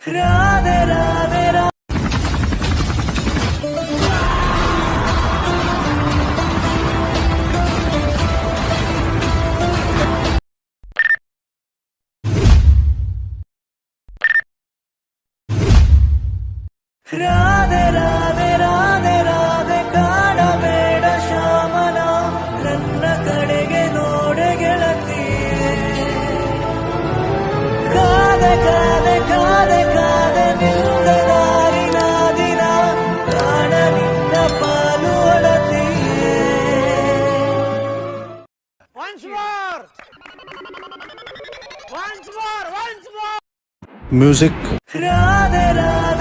ರಾಧೆ ರಾಧೆ ರಾಧೆ ರಾಧೆ ರಾಧೆ ರಾಧೆ ರಾಧೆ ಕಾಡಬೇಡ ಶ್ಯಾಮನ ನನ್ನ ಕಡೆಗೆ ನೋಡೆ ಗೆಳತಿಯೇ ಕಾದೆ ಕಾದೆ ಕಾದೆ ಕಾದೆ ನಿಂದ ದಾರಿನ ದಿನ ಕಾಣ ನಿನ್ನ ಪಾಲು ಒಳತಿಯೇ Music. ರಾಧೆ ರಾಧೆ